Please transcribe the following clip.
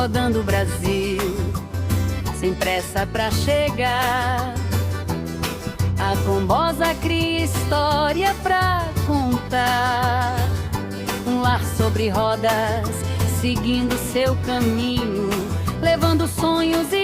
rodando o Brasil, sem pressa pra chegar. A Combosa cria história pra contar. Um lar sobre rodas, seguindo seu caminho, levando sonhos e